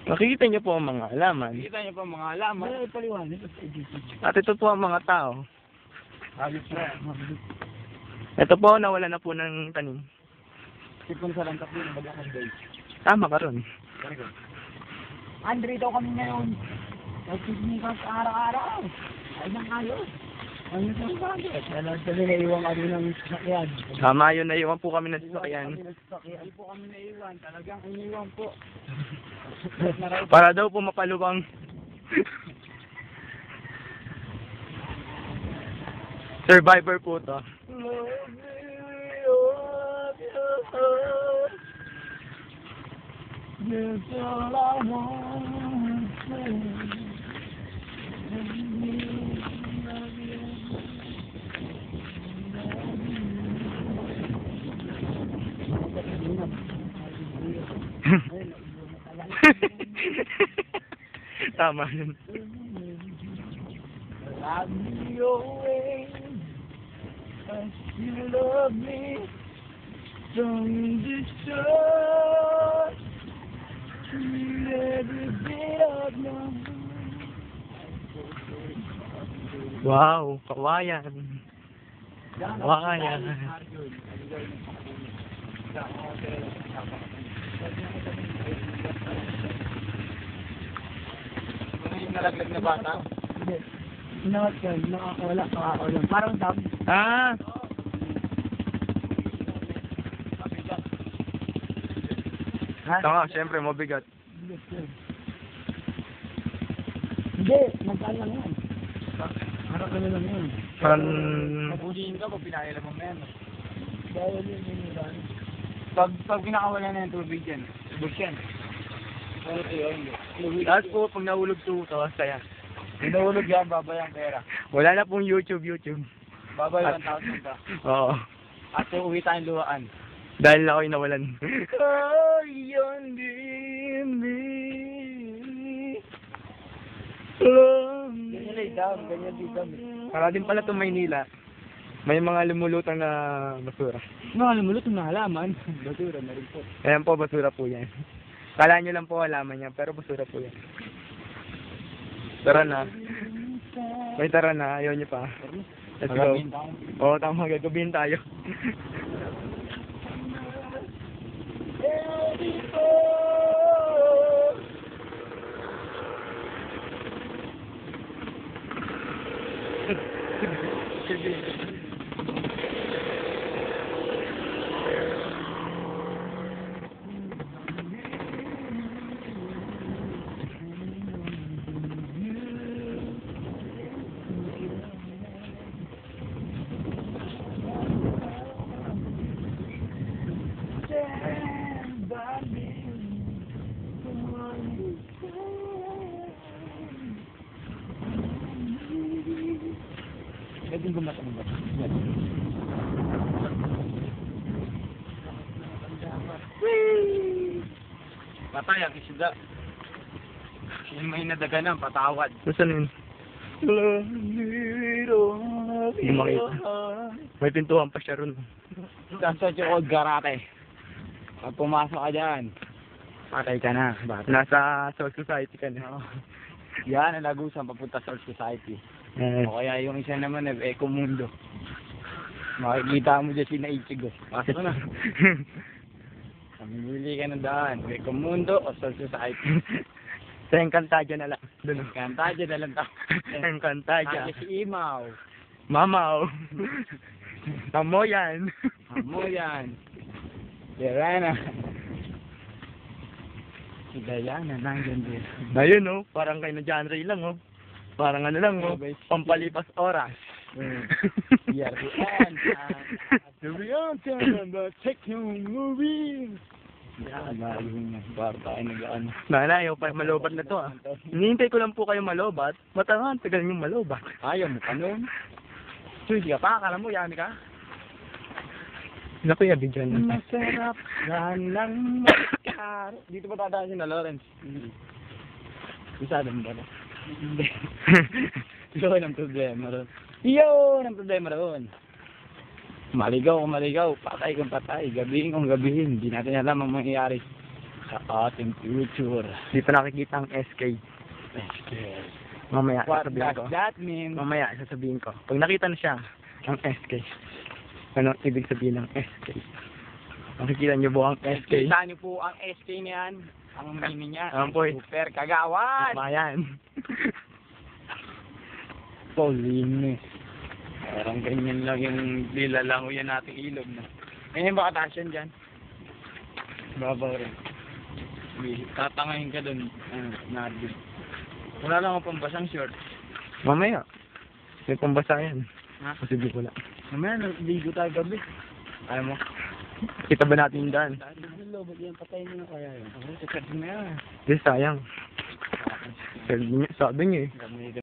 Nakikita niyo po ang mga halaman. Nakikita niyo po ang mga halaman. Ay, paliwanag. At ito po ang mga tao. Ayos na. Ito po, nawala na po ng tanim. Sipon sa lantak din, bagakang guys. Tama ka ron. Andre daw kami ngayon. Nagpipinikas araw-araw. Ay, nang ayos. Ano sa bagay? Ano sa naiiwan kami ng sasakyan? Tama yun, naiwan po kami ng sasakyan. Hindi po kami naiiwan. Talagang iniwan po. Para daw po mapaluwang. Survivor po to. That's all I want to Tama yun. love me your way, as you love me from the start to every bit of my Wow, kawayan. Kawayan. Ano yung nalaglag na bata? Nakakawala. Parang dam. Ah! Tama, syempre, mabigat. Hindi, magkaan lang yan. Harap ka na lang yan. Parang... Mabulihin ka pag pinakailan mo yan. Dahil yun. Pag pinakawala na yung tubig yan, subos yan. Tapos po, pag nahulog to, saya. Pinahulog yan, babay ang pera. Wala na pong YouTube. Babay 1,000 ka. Oo. At uuwi tayong luhaan. Dahil ako'y nawalan. Ganyan lay down, ganyan lay down. Para din pala itong Maynila. May mga lumulutang na basura. Alam mo, ito na halaman. Basura na rin po. Ayan po, basura po yan. Kala nyo lang po halaman yan, pero basura po yan. Tara na. May tara na, ayaw nyo pa. Let's go. Oo, tama, gagabihin tayo. Pwedeng gumata mo ba? Patay ang isda. Yung may nadaganan, patawad. Saan yun? Hindi makita. May pintuan pa siya ron. Saan sa Chocod Garate? Pag pumasok ka dyan, patay ka na. Bata. Nasa Soul Society ka na. Yan ang lagusan papunta sa Earth Society. O kaya yung isa naman na Eco Mundo. Makikita mo dyan si Naichigo. Pasok na. Mamimili ka ng daan. Eco Mundo o Soul Society. Sa Encantadia na lang. Doon. Kanta dyan na lang tayo. Encantadia. Kaya si Imaw. Mamaw. Tamo yan. Amo yan. Diana. Si Diana, nandiyan din. Ayun oh, parang kay na John Ray lang oh. Parang ano lang oh, pampalipas oras. Here we enter. Here we enter the techno movie. Yan, maling na. Bar tayo nag-ano. Ayaw pa, malobat na to ah. Hinihintay ko lang po kayo malobat. Matangan, tagal yung malobat. Ayaw mo pa nun. Suy, ka pa, akala mo, yami ka? Naku, yabi dyan. Masarap yan lang makar. Dito ba dadaan si na Lawrence? Isa mo ba na? Hindi. Yun ang problema ron. Yun ang problema ron. Maligaw kung maligaw, patay kung patay, gabihin kung gabihin. Hindi natin alam ang mangyayari. sa ating future. Dito nakikita ang SK. Mamaya, What sasabihin does ko. that mean? Mamaya, sasabihin ko. Pag nakita na siya, ang SK. Ano ibig sabihin ng SK? Makikita niyo po ang SK. Kita niyo po ang SK niyan. Ang meaning niya. Ayan po eh. Super kagawan. Tama yan. Pauline. Parang ganyan lang yung lilalanguyan nating ilog na. Ganyan ba kataas yan dyan? Babaw rin. Tatangayin ka dun. Nardi. Wala lang akong pambasang short. Mamaya. May pambasa yan. Ha? Posible ko lang. Mamaya, naligo tayo gabi. Ayaw mo? Kita ba natin yung daan? Hello, ba't yan? Patayin mo na kaya yun. Ako, sikat na yan. Di, sayang. Sabi niya eh. Gamit